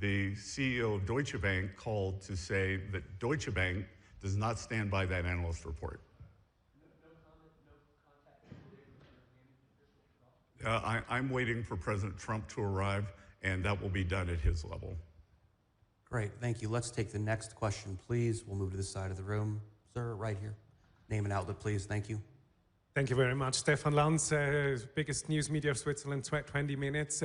The CEO of Deutsche Bank called to say that Deutsche Bank does not stand by that analyst report. I'm waiting for President Trump to arrive, and that will be done at his level. Great, thank you. Let's take the next question, please. We'll move to this side of the room. Sir, right here. Name and outlet, please. Thank you. Thank you very much. Stefan Lanz, biggest news media of Switzerland, 20 minutes.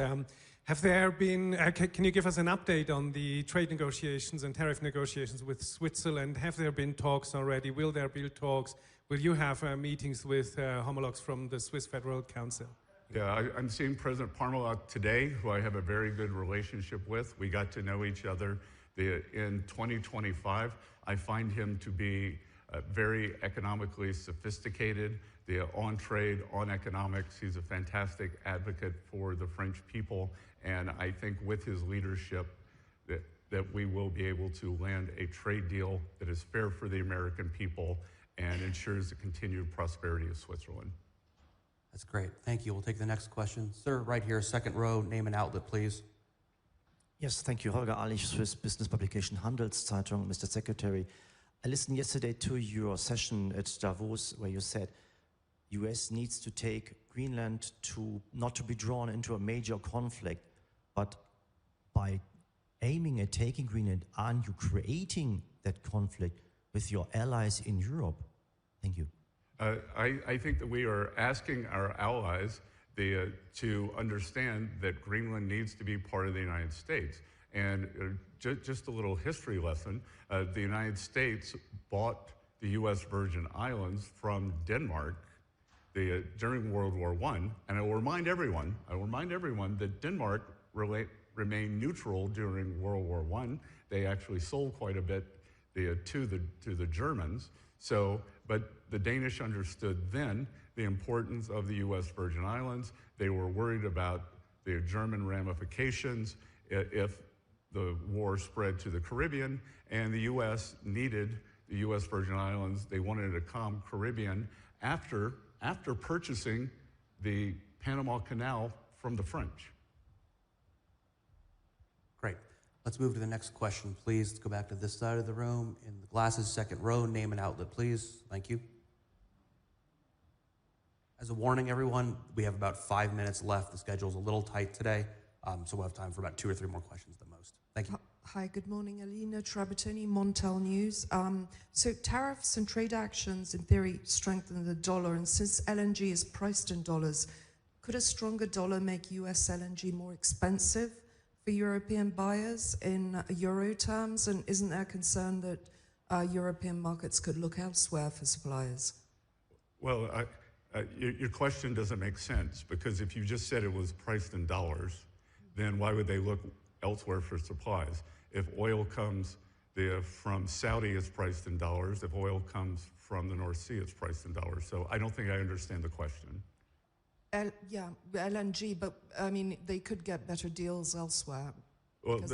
Have there been, can you give us an update on the trade negotiations and tariff negotiations with Switzerland? Have there been talks already? Will there be talks? Will you have meetings with homologues from the Swiss Federal Council? Yeah, I'm seeing President Parmalat today, who I have a very good relationship with. We got to know each other in 2025. I find him to be very economically sophisticated, on trade, on economics. He's a fantastic advocate for the French people, and I think with his leadership that we will be able to land a trade deal that is fair for the American people and ensures the continued prosperity of Switzerland. That's great. Thank you. We'll take the next question. Sir, right here, second row, name and outlet, please. Yes, thank you. Holger Ahlich, Swiss business publication Handelszeitung. Mr. Secretary, I listened yesterday to your session at Davos where you said US needs to take Greenland not to be drawn into a major conflict, but by aiming at taking Greenland, aren't you creating that conflict with your allies in Europe? Thank you. I think that we are asking our allies to understand that Greenland needs to be part of the United States. And just a little history lesson, the United States bought the U.S. Virgin Islands from Denmark during World War I. And I will remind everyone that Denmark remained neutral during World War I. They actually sold quite a bit to the Germans. But the Danish understood then the importance of the U.S. Virgin Islands. They were worried about the German ramifications if the war spread to the Caribbean, and the U.S. needed the U.S. Virgin Islands. They wanted a calm Caribbean after purchasing the Panama Canal from the French. Great. Let's move to the next question, please. Let's go back to this side of the room. In the glasses, second row, name and outlet, please. Thank you. As a warning, everyone, we have about 5 minutes left. The schedule's a little tight today, so we'll have time for about 2 or 3 more questions at the most. Thank you. Hi, good morning. Alina Trabatoni, Montel News. So tariffs and trade actions, in theory, strengthen the dollar, and since LNG is priced in dollars, could a stronger dollar make US LNG more expensive for European buyers in euro terms? And isn't there concern that European markets could look elsewhere for suppliers? Well, your question doesn't make sense, because if you just said it was priced in dollars, then why would they look elsewhere for supplies? If oil comes from Saudi, it's priced in dollars. If oil comes from the North Sea, it's priced in dollars. So I don't think I understand the question. Yeah, LNG, but I mean, they could get better deals elsewhere. Well, I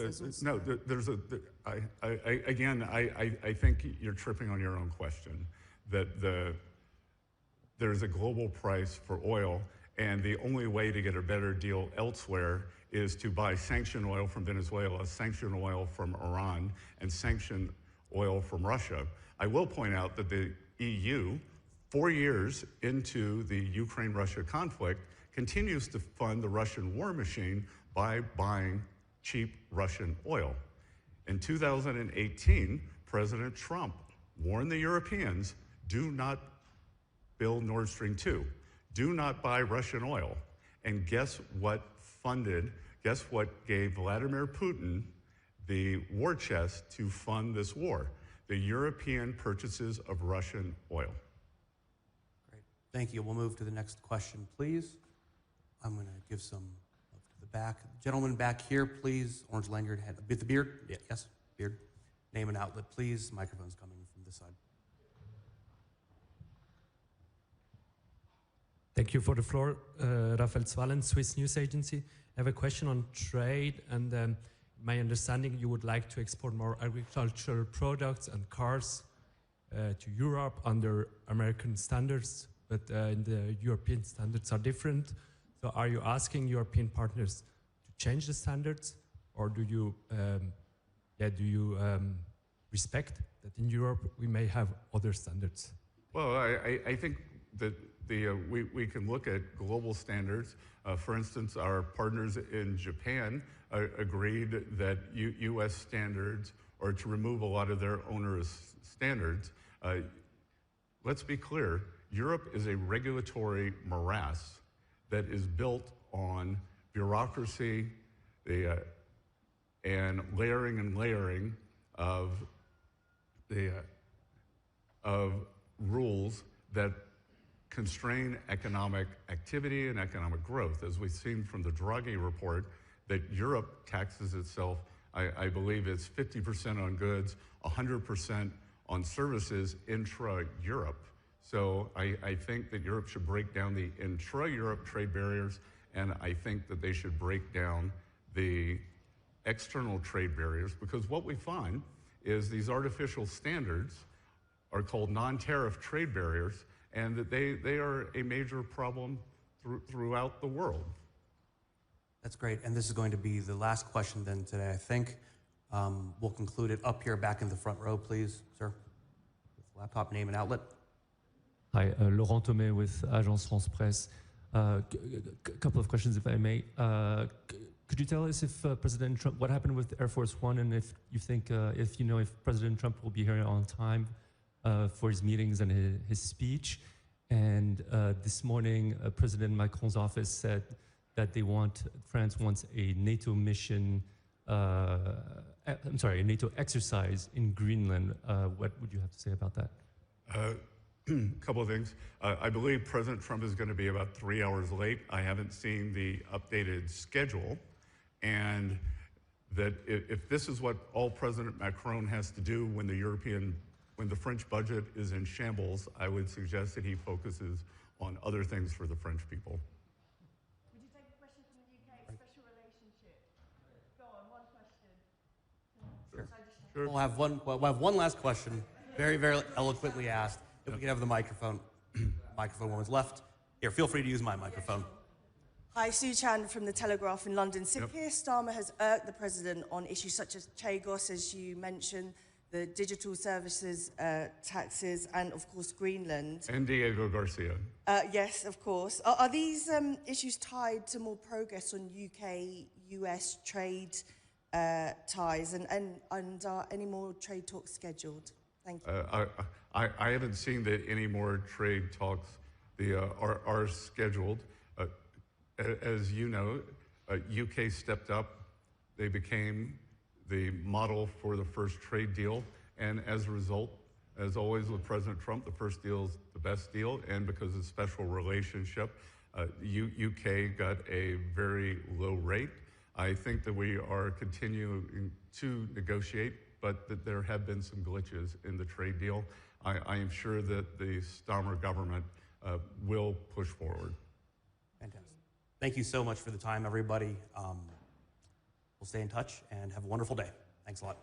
think you're tripping on your own question. That there's a global price for oil, and the only way to get a better deal elsewhere is to buy sanctioned oil from Venezuela, sanctioned oil from Iran, and sanctioned oil from Russia. I will point out that the EU, 4 years into the Ukraine-Russia conflict, continues to fund the Russian war machine by buying cheap Russian oil. In 2018, President Trump warned the Europeans, do not build Nord Stream 2. Do not buy Russian oil. And guess what gave Vladimir Putin the war chest to fund this war? The European purchases of Russian oil. Great. Thank you. We'll move to the next question, please. I'm going to give some love to the back. Gentleman back here, please. Orange lanyard, head. The beard? Yeah, yes, beard. Name and outlet, please. Microphone's coming from this side. Thank you for the floor. Raphael Zwallen, Swiss News Agency. I have a question on trade, and my understanding you would like to export more agricultural products and cars to Europe under American standards, but the European standards are different. So are you asking European partners to change the standards? or do you respect that in Europe we may have other standards? Well, I think that we can look at global standards. For instance, our partners in Japan agreed that U.S. standards are to remove a lot of their onerous standards. Let's be clear, Europe is a regulatory morass that is built on bureaucracy and layering of rules that constrain economic activity and economic growth. As we've seen from the Draghi report, that Europe taxes itself, I believe it's 50% on goods, 100% on services intra-Europe. So I think that Europe should break down the intra-Europe trade barriers, and I think that they should break down the external trade barriers, because what we find is these artificial standards are called non-tariff trade barriers, and that they are a major problem throughout the world. That's great, and this is going to be the last question then today, I think. We'll conclude it up here, back in the front row, please, sir. With laptop, name, and outlet. Hi, Laurent Thomé with Agence France Presse. Couple of questions, if I may. Could you tell us if President Trump, what happened with Air Force One, and if you think, if President Trump will be here on time for his meetings and his speech? And this morning, President Macron's office said that France wants a NATO mission, a NATO exercise in Greenland. What would you have to say about that? Couple of things. I believe President Trump is going to be about 3 hours late. I haven't seen the updated schedule. And that if this is what all President Macron has to do when the French budget is in shambles, I would suggest that he focuses on other things for the French people. Would you take a question from the UK, special relationship? Go on, one question. Sure. We'll have one last question, very, very eloquently asked. If we could have the microphone. Microphone woman's left. Here, feel free to use my microphone. Hi, Sue Chan from The Telegraph in London. Sir Keir Starmer has irked the president on issues such as Chagos, as you mentioned, the digital services taxes, and of course Greenland. And Diego Garcia. Yes, of course. Are these issues tied to more progress on UK-US trade ties, and are any more trade talks scheduled? Thank you. I haven't seen that any more trade talks are scheduled. As you know, UK stepped up. They became the model for the first trade deal. And as a result, as always with President Trump, the first deal is the best deal. And because of special relationship, UK got a very low rate. I think that we are continuing to negotiate, but that there have been some glitches in the trade deal. I am sure that the Starmer government will push forward. Fantastic. Thank you so much for the time, everybody. We'll stay in touch and have a wonderful day. Thanks a lot.